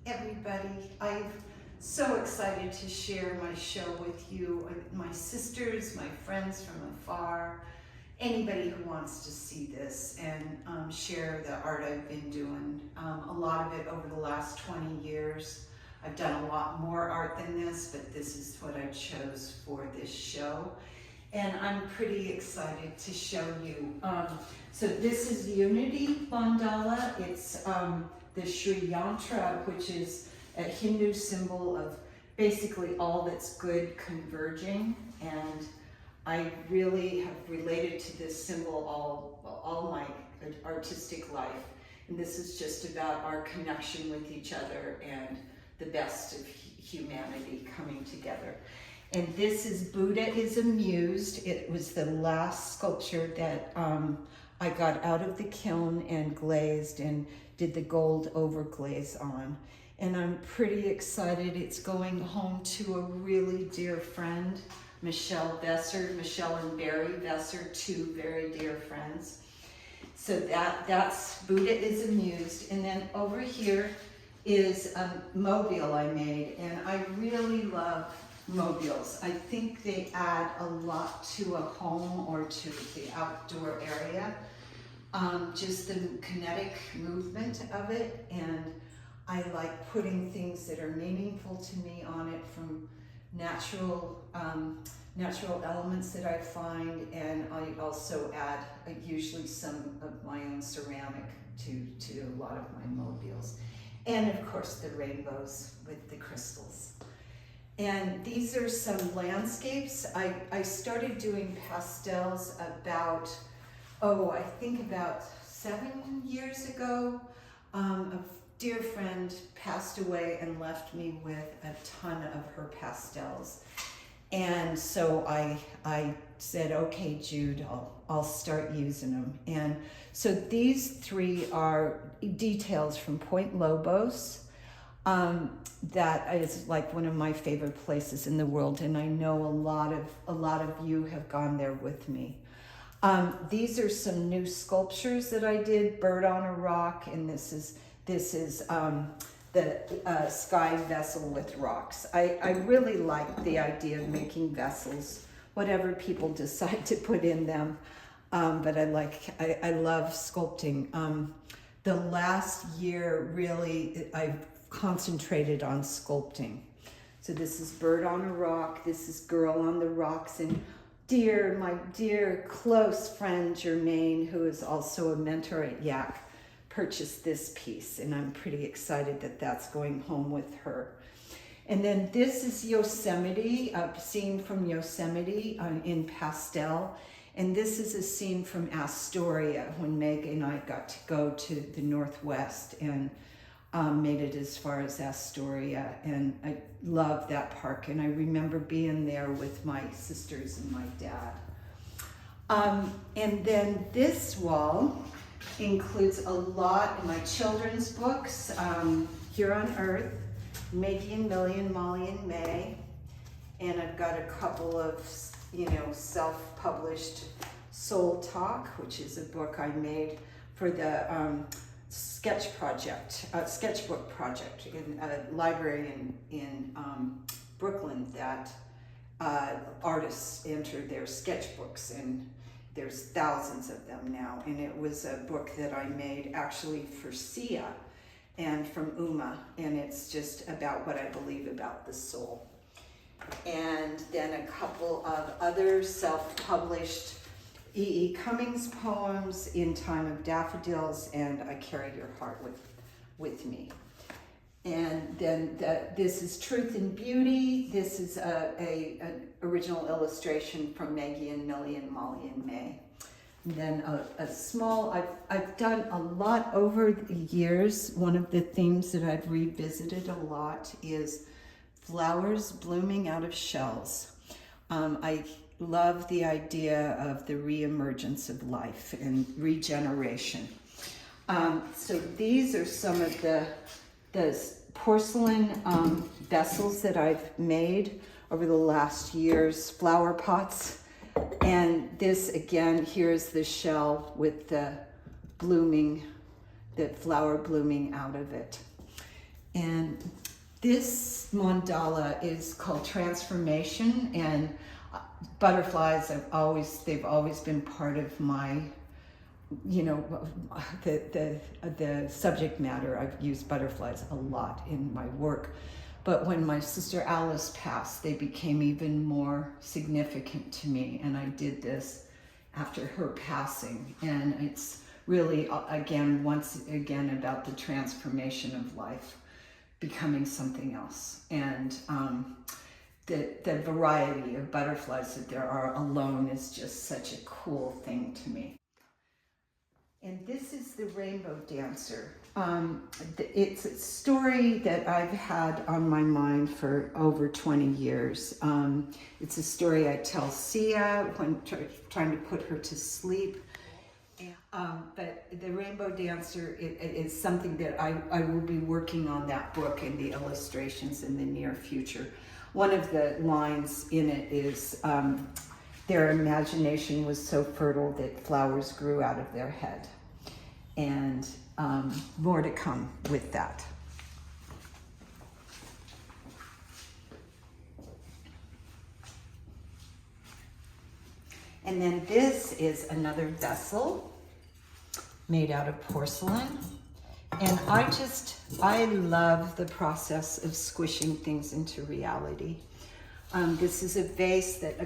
everybody. I'm so excited to share my show with you, my sisters, my friends from afar, anybody who wants to see this and share the art I've been doing. A lot of it over the last 20 years. I've done a lot more art than this, but this is what I chose for this show. And I'm pretty excited to show you. So this is Unity Mandala. It's the Sri Yantra, which is a Hindu symbol of basically all that's good converging. And I really have related to this symbol all my artistic life. And this is just about our connection with each other and the best of humanity coming together. And this is Buddha is Amused. It was the last sculpture that I got out of the kiln and glazed and did the gold overglaze on. And I'm pretty excited. It's going home to a really dear friend, Michelle and Barry Vesser, two very dear friends. So that's Buddha is Amused. And then over here is a mobile I made, and I really love mobiles. I think they add a lot to a home or to the outdoor area. Just the kinetic movement of it, and I like putting things that are meaningful to me on it from natural elements that I find, and I also add usually some of my own ceramic to a lot of my mobiles. And of course the rainbows with the crystals. And these are some landscapes. I started doing pastels about, I think about 7 years ago. A dear friend passed away and left me with a ton of her pastels. And so I said, okay, Jude, I'll start using them. And so these three are details from Point Lobos. That is like one of my favorite places in the world, and I know a lot of you have gone there with me. These are some new sculptures that I did, Bird on a Rock, and this is the sky vessel with rocks. I really like the idea of making vessels, whatever people decide to put in them, but I love sculpting. The last year, really, I've concentrated on sculpting. So this is Bird on a Rock, this is Girl on the Rocks, and my dear close friend Jermaine, who is also a mentor at YAC, purchased this piece, and I'm pretty excited that that's going home with her. And then this is Yosemite, a scene from Yosemite in pastel. And this is a scene from Astoria when Meg and I got to go to the Northwest and made it as far as Astoria. And I love that park. And I remember being there with my sisters and my dad. And then this wall includes a lot of my children's books, Here on Earth, Maggie and Millie and Molly and May. And I've got a couple of, self-published Soul Talk, which is a book I made for the sketchbook project in a library in Brooklyn that artists enter their sketchbooks, and there's thousands of them now. And it was a book that I made actually for Sia and from Uma, and it's just about what I believe about the soul. And then a couple of other self-published E.E. Cummings poems, In Time of Daffodils, and I Carry Your Heart with Me. And then this is Truth and Beauty. This is an original illustration from Maggie and Millie and Molly and May. And then a small, I've done a lot over the years. One of the themes that I've revisited a lot is flowers blooming out of shells. I love the idea of the reemergence of life and regeneration. So these are some of the porcelain vessels that I've made over the last years, flower pots. And this again, here's the shell with the flower blooming out of it. And this mandala is called Transformation, and butterflies, they've always been part of my, you know, the subject matter. I've used butterflies a lot in my work. But when my sister Alice passed, they became even more significant to me. And I did this after her passing. And it's really, once again, about the transformation of life, becoming something else. And the variety of butterflies that there are alone is just such a cool thing to me. And this is the Rainbow Dancer. It's a story that I've had on my mind for over 20 years. It's a story I tell Sia when trying to put her to sleep. But the Rainbow Dancer is something that I will be working on that book and the illustrations in the near future. One of the lines in it is, their imagination was so fertile that flowers grew out of their head. And more to come with that. And then this is another vessel made out of porcelain. And I love the process of squishing things into reality. This is a vase that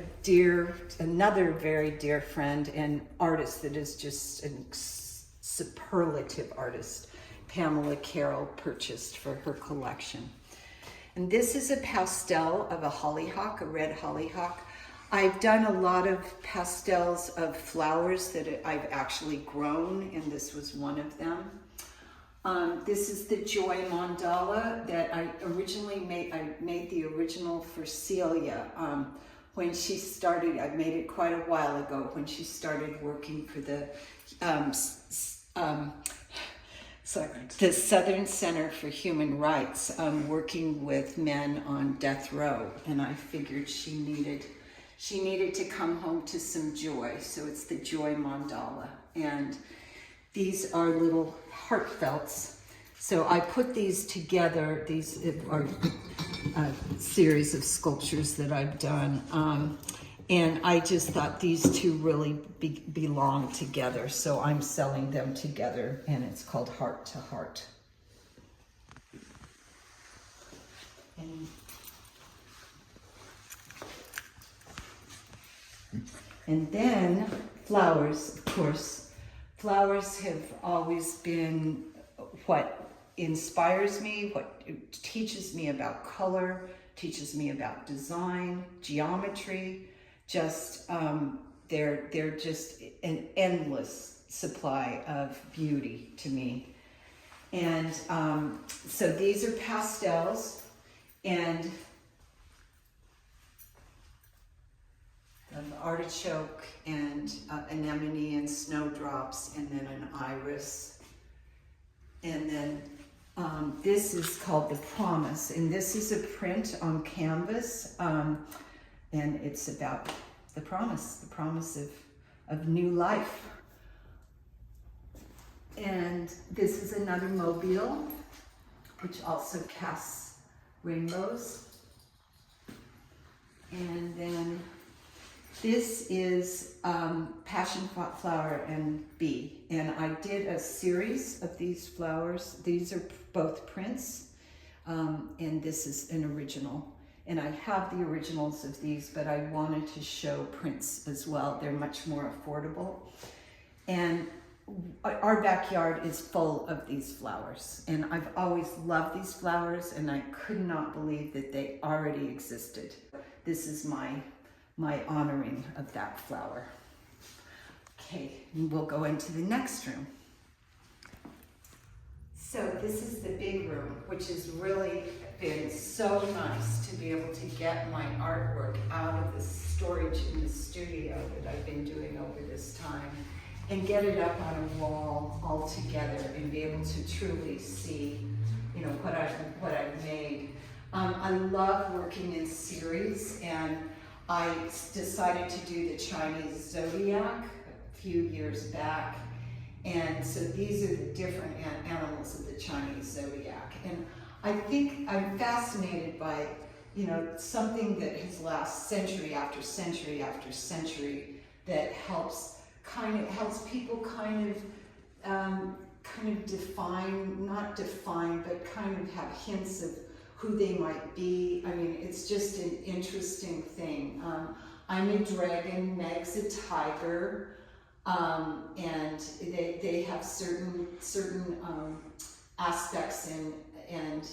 another very dear friend and artist that is just a superlative artist, Pamela Carroll, purchased for her collection. And this is a pastel of a hollyhock, a red hollyhock. I've done a lot of pastels of flowers that I've actually grown, and this was one of them. This is the Joy mandala that I originally made. I made the original for Celia when she started. I made it quite a while ago when she started working for the Southern Center for Human Rights, working with men on death row, and I figured she needed to come home to some joy. So it's the Joy mandala, and these are little heartfelts. So I put these together. These are a series of sculptures that I've done. And I just thought these two really belong together. So I'm selling them together, and it's called Heart to Heart. And then flowers, of course. Flowers have always been what inspires me, what teaches me about color, teaches me about design, geometry. Just they're just an endless supply of beauty to me. And so these are pastels, and an artichoke and anemone and snowdrops, and then an iris. And then this is called The Promise, and this is a print on canvas, and it's about the promise of new life. And this is another mobile, which also casts rainbows. And then this is passion flower and bee. And I did a series of these flowers. These are both prints, and this is an original. And I have the originals of these, but I wanted to show prints as well. They're much more affordable. And our backyard is full of these flowers. And I've always loved these flowers, and I could not believe that they already existed. This is my honoring of that flower. Okay, and we'll go into the next room. So this is the big room, which has really been so nice to be able to get my artwork out of the storage in the studio that I've been doing over this time and get it up on a wall all together and be able to truly see, you know, what I've made. I love working in series, and I decided to do the Chinese zodiac a few years back. And so these are the different animals of the Chinese zodiac. And I think I'm fascinated by, you know, something that has lasted century after century after century that helps people kind of define, not define, but kind of have hints of who they might be. I mean, it's just an interesting thing. I'm a dragon, Meg's a tiger, and they have certain aspects and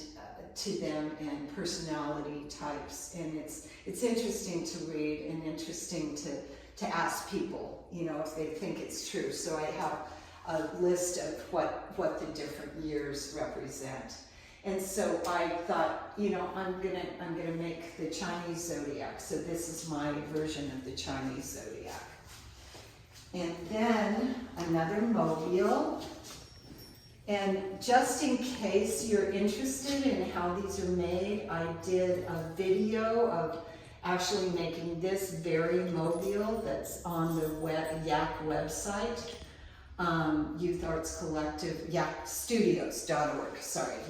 to them and personality types, and it's interesting to read and interesting to ask people, you know, if they think it's true. So I have a list of what the different years represent. And so I thought, you know, I'm gonna make the Chinese zodiac. So this is my version of the Chinese zodiac. And then another mobile. And just in case you're interested in how these are made, I did a video of actually making this very mobile that's on the Yak website. Youth Arts Collective, yakstudios.org,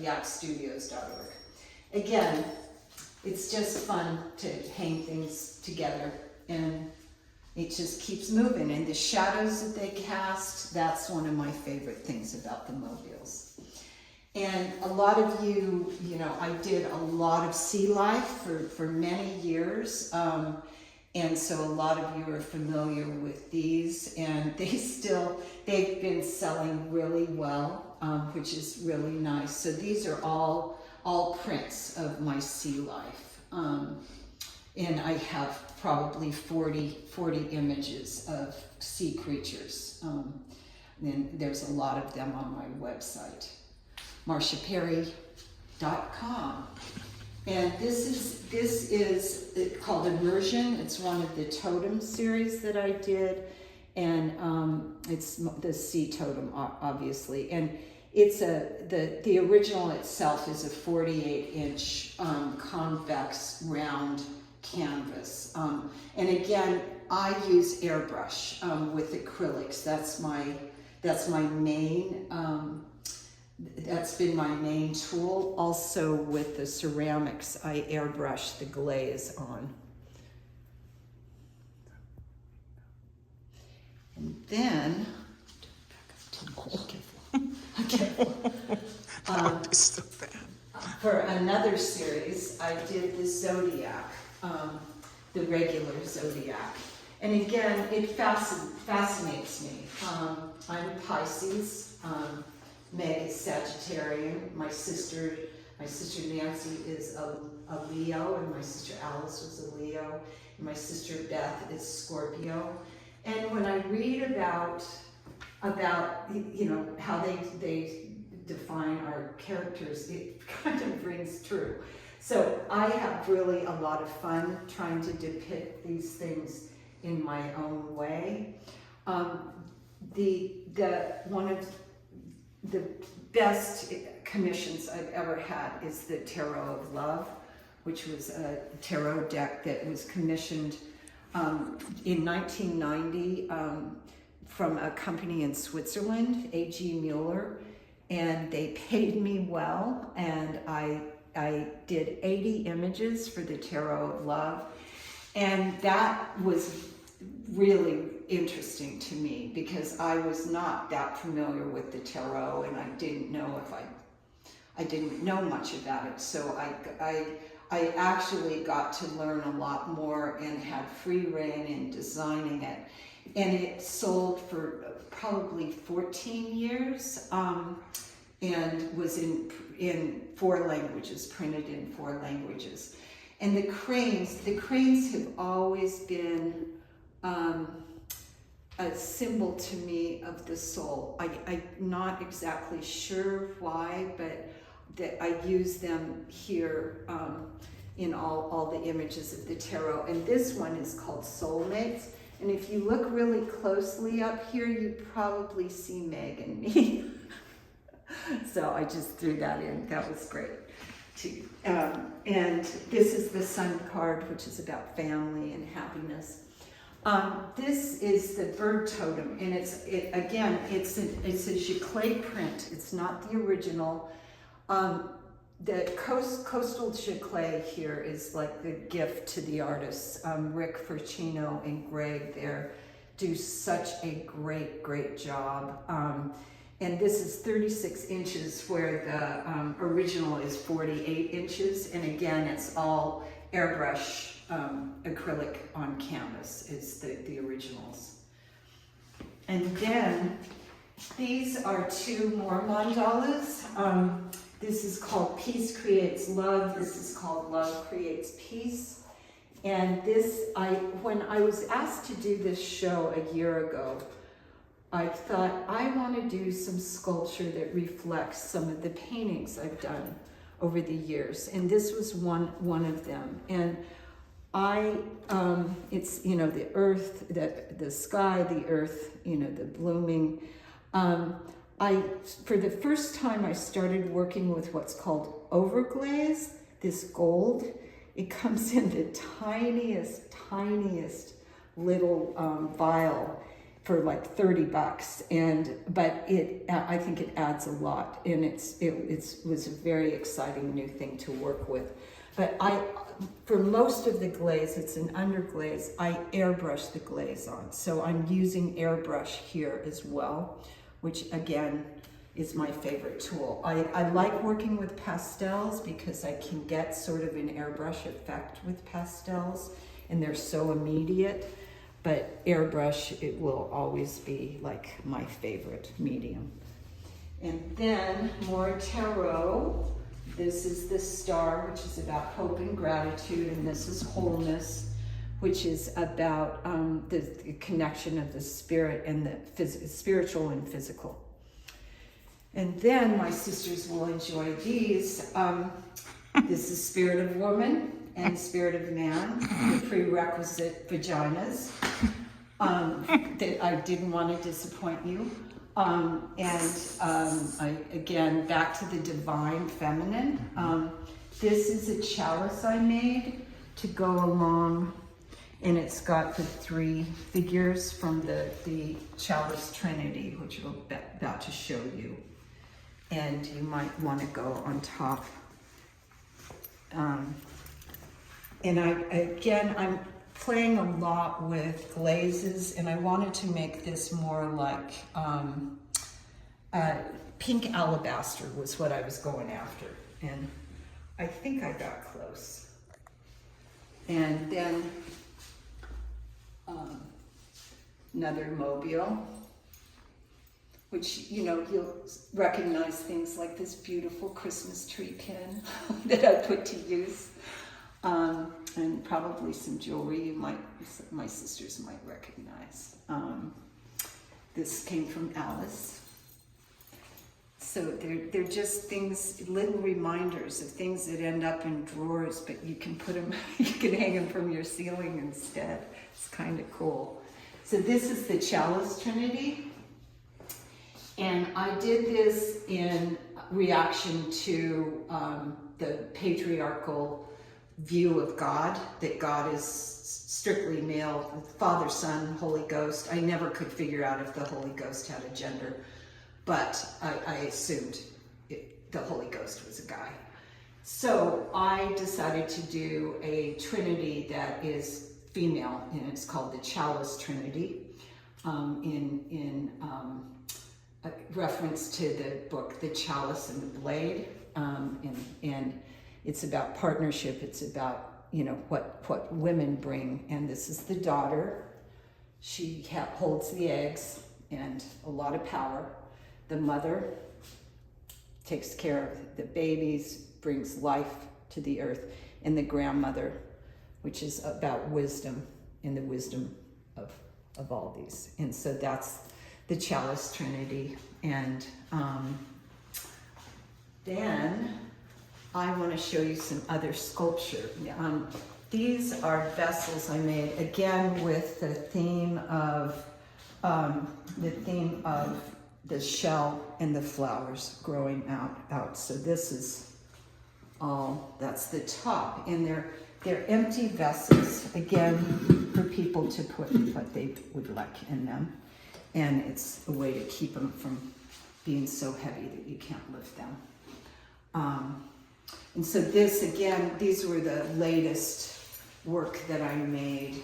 yakstudios.org. Again, it's just fun to hang things together, and it just keeps moving. And the shadows that they cast, that's one of my favorite things about the mobiles. And a lot of you, you know, I did a lot of sea life for many years. And so a lot of you are familiar with these, and they've been selling really well, which is really nice. So these are all prints of my sea life. And I have probably 40 images of sea creatures. And there's a lot of them on my website, marciaperry.com. And this is called Immersion. It's one of the totem series that I did, and it's the sea totem, obviously. And it's the original itself is a 48-inch convex round canvas. And again, I use airbrush with acrylics. That's my main. That's been my main tool. Also with the ceramics, I airbrush the glaze on. And then, for another series, I did the Zodiac, the regular Zodiac. And again, it fascinates me. I'm Pisces. Meg is Sagittarian. My sister Nancy is a Leo, and my sister Alice was a Leo, and my sister Beth is Scorpio. And when I read about you know how they define our characters, it kind of rings true. So I have really a lot of fun trying to depict these things in my own way. One of the best commissions I've ever had is the Tarot of Love, which was a tarot deck that was commissioned in 1990 from a company in Switzerland, A.G. Mueller, and they paid me well, and I did 80 images for the Tarot of Love, and that was really interesting to me because I was not that familiar with the tarot, and I didn't know I didn't know much about it. So I actually got to learn a lot more and had free rein in designing it. And it sold for probably 14 years and was in 4 languages, printed in 4 languages. And the cranes have always been a symbol to me of the soul. I'm not exactly sure why, but that I use them here in all the images of the tarot. And this one is called Soulmates. And if you look really closely up here, you probably see Meg and me. So I just threw that in. That was great too. And this is the Sun card, which is about family and happiness. This is the bird totem, and it's a giclée print. It's not the original. the coastal clay here is like the gift to the artists. Rick Fercino and Greg there do such a great job. And this is 36 inches where the original is 48 inches. And again, it's all airbrush acrylic on canvas is the originals. And then these are two more mandalas. This is called Peace Creates Love. This is called Love Creates Peace. And when I was asked to do this show a year ago, I thought I want to do some sculpture that reflects some of the paintings I've done over the years. And this was one of them. And it's, you know, the earth, the sky, the earth, you know, the blooming. For the first time, I started working with what's called overglaze, this gold. It comes in the tiniest little vial for like $30, but I think it adds a lot, and it was a very exciting new thing to work with. But for most of the glaze, it's an underglaze. I airbrush the glaze on, so I'm using airbrush here as well, which again is my favorite tool. I like working with pastels because I can get sort of an airbrush effect with pastels, and they're so immediate. But airbrush, it will always be like my favorite medium. And then more tarot. This is the star, which is about hope and gratitude, and this is wholeness, which is about the connection of the spirit and the spiritual and physical. And then my sisters will enjoy these. This is Spirit of Woman and Spirit of Man, the prerequisite vaginas. That I didn't want to disappoint you. Again, back to the divine feminine. This is a chalice I made to go along, and it's got the three figures from the chalice trinity, which I'm about to show you. And you might want to go on top. And I'm playing a lot with glazes, and I wanted to make this more like pink alabaster was what I was going after. And I think I got close. And then another mobile, which, you know, you'll recognize things like this beautiful Christmas tree pin that I put to use. And probably some jewelry my sisters might recognize. This came from Alice. So they're just things, little reminders of things that end up in drawers, but you can put them, you can hang them from your ceiling instead. It's kind of cool. So this is the chalice trinity. And I did this in reaction to the patriarchal view of God, that God is strictly male, Father, Son, Holy Ghost. I never could figure out if the Holy Ghost had a gender, but I assumed the Holy Ghost was a guy. So I decided to do a trinity that is female, and it's called the Chalice Trinity, in a reference to the book, The Chalice and the Blade, and it's about partnership. It's about, you know, what women bring. And this is the daughter. She holds the eggs and a lot of power. The mother takes care of the babies, brings life to the earth. And the grandmother, which is about wisdom and the wisdom of all these. And so that's the Chalice Trinity. And then I want to show you some other sculpture. These are vessels I made, again, with the theme of the shell and the flowers growing out. So this is all, that's the top. And they're empty vessels, again, for people to put what they would like in them. And it's a way to keep them from being so heavy that you can't lift them. And so this, again, these were the latest work that I made.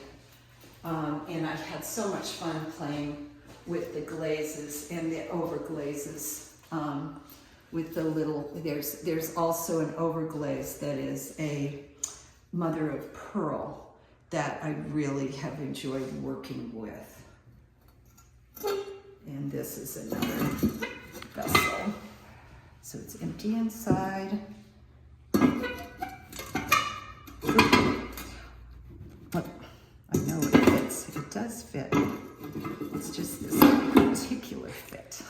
And I had so much fun playing with the glazes and the overglazes. With the little, there's also an overglaze that is a mother of pearl that I really have enjoyed working with. And this is another vessel. So it's empty inside. Look, I know it fits. It does fit. It's just this particular fit.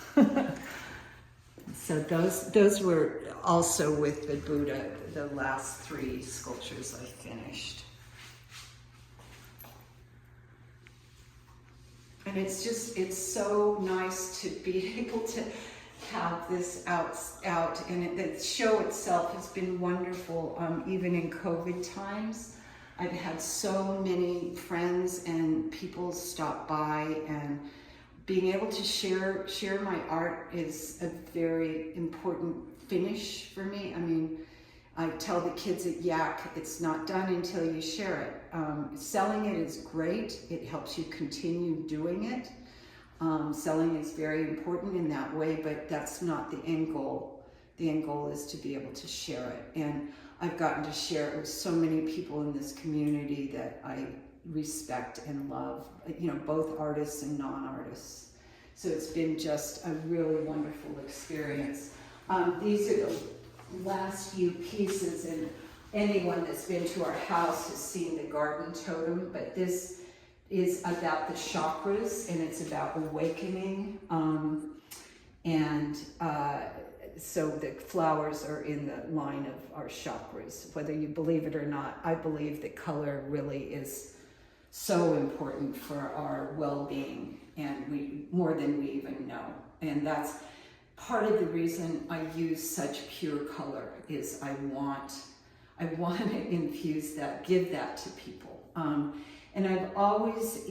So those were also with the Buddha, the last 3 sculptures I finished. And it's so nice to be able to have this out and the show itself has been wonderful, even in COVID times. I've had so many friends and people stop by, and being able to share my art is a very important finish for me. I mean, I tell the kids at Yak, it's not done until you share it. Selling it is great. It helps you continue doing it. Selling is very important in that way, but that's not the end goal. The end goal is to be able to share it. And I've gotten to share it with so many people in this community that I respect and love, you know, both artists and non-artists. So it's been just a really wonderful experience. These are the last few pieces, and anyone that's been to our house has seen the garden totem, but this is about the chakras, and it's about awakening. So the flowers are in the line of our chakras. Whether you believe it or not, I believe that color really is so important for our well-being, and more than we even know. And that's part of the reason I use such pure color, is I want to infuse that, give that to people. And I've always,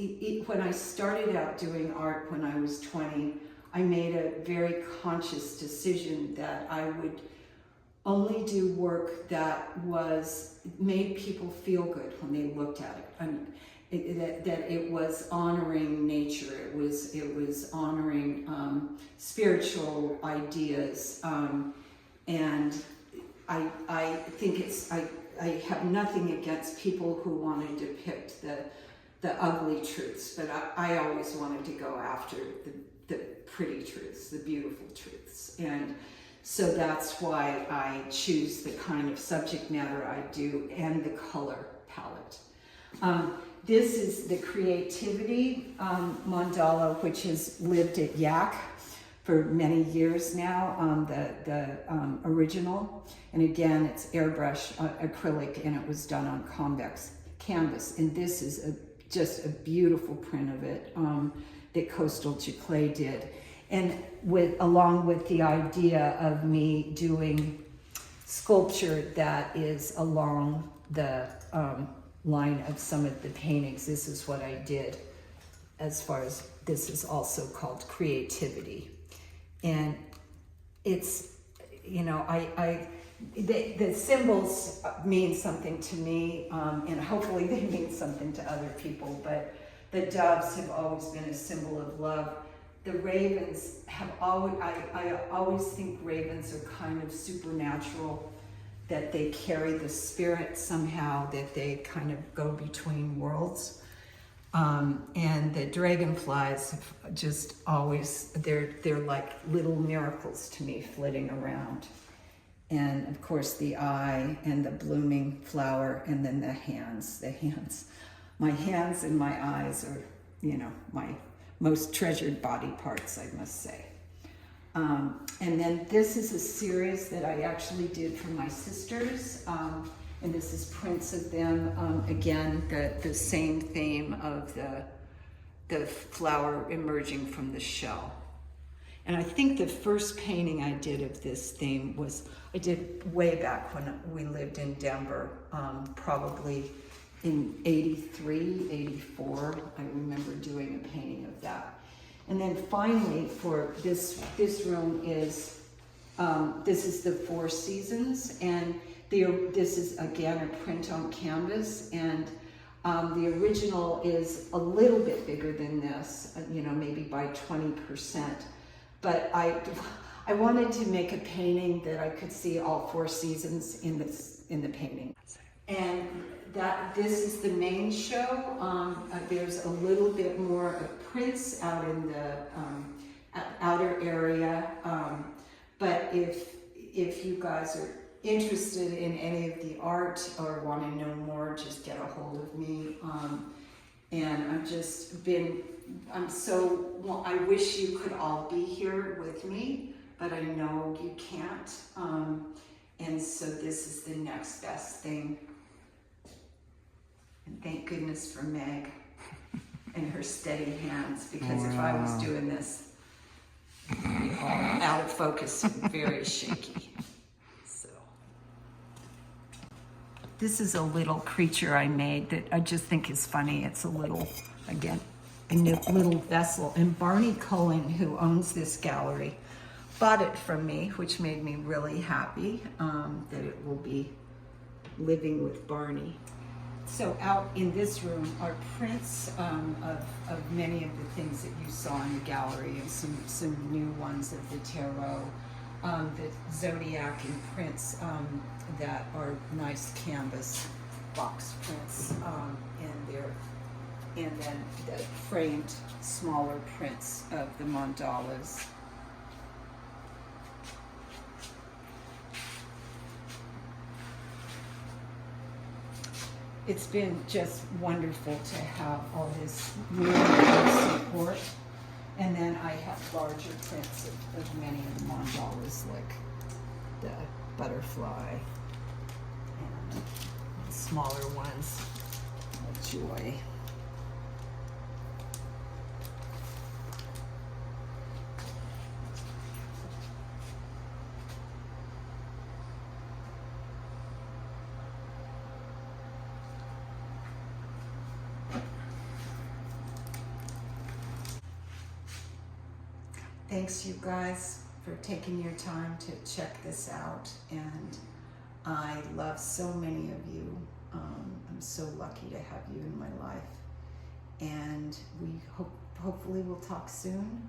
when I started out doing art when I was 20, I made a very conscious decision that I would only do work that made people feel good when they looked at it. That it was honoring nature. It was honoring spiritual ideas, and I think I have nothing against people who want to depict the ugly truths, but I always wanted to go after the pretty truths, the beautiful truths. And so that's why I choose the kind of subject matter I do and the color palette. This is the creativity mandala, which has lived at Yak for many years now, the original. And again, it's airbrush acrylic, and it was done on convex canvas. And this is just a beautiful print of it that Coastal Chiclay did. And along with the idea of me doing sculpture that is along the line of some of the paintings, this is what I did as far as this is also called creativity. And it's, you know, the symbols mean something to me, and hopefully they mean something to other people, but the doves have always been a symbol of love. The ravens have always, I always think ravens are kind of supernatural, that they carry the spirit somehow, that they kind of go between worlds. And the dragonflies have just always, they're like little miracles to me flitting around. And of course the eye and the blooming flower, and then the hands. My hands and my eyes are, you know, my most treasured body parts, I must say. And then this is a series that I actually did for my sisters. And this is prints of them. Again, the same theme of the flower emerging from the shell. And I think the first painting I did of this theme I did way back when we lived in Denver, probably in 83, 84. I remember doing a painting of that. And then finally, for this room is This is the Four Seasons, and this is again a print on canvas, and the original is a little bit bigger than this, maybe by 20%. But I wanted to make a painting that I could see all four seasons in the painting. And this is the main show. There's a little bit more of prints out in the outer area. But if you guys are interested in any of the art or want to know more, just get a hold of me. And I wish you could all be here with me, but I know you can't. And so this is the next best thing. And thank goodness for Meg and her steady hands, because if I was doing this, it'd be all out of focus and very shaky. So this is a little creature I made that I just think is funny. It's a little vessel. And Barney Cullen, who owns this gallery, bought it from me, which made me really happy that it will be living with Barney. So out in this room are prints of many of the things that you saw in the gallery, and some new ones of the tarot, the zodiac, and prints that are nice canvas box prints and then the framed smaller prints of the mandalas. It's been just wonderful to have all this really good support. And then I have larger prints of many of the mandalas, like the butterfly, and smaller ones like joy. Thanks, you guys, for taking your time to check this out. And I love so many of you. I'm so lucky to have you in my life. And we hopefully we'll talk soon.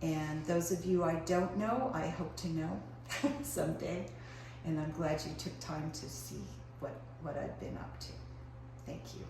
And those of you I don't know, I hope to know someday. And I'm glad you took time to see what I've been up to. Thank you.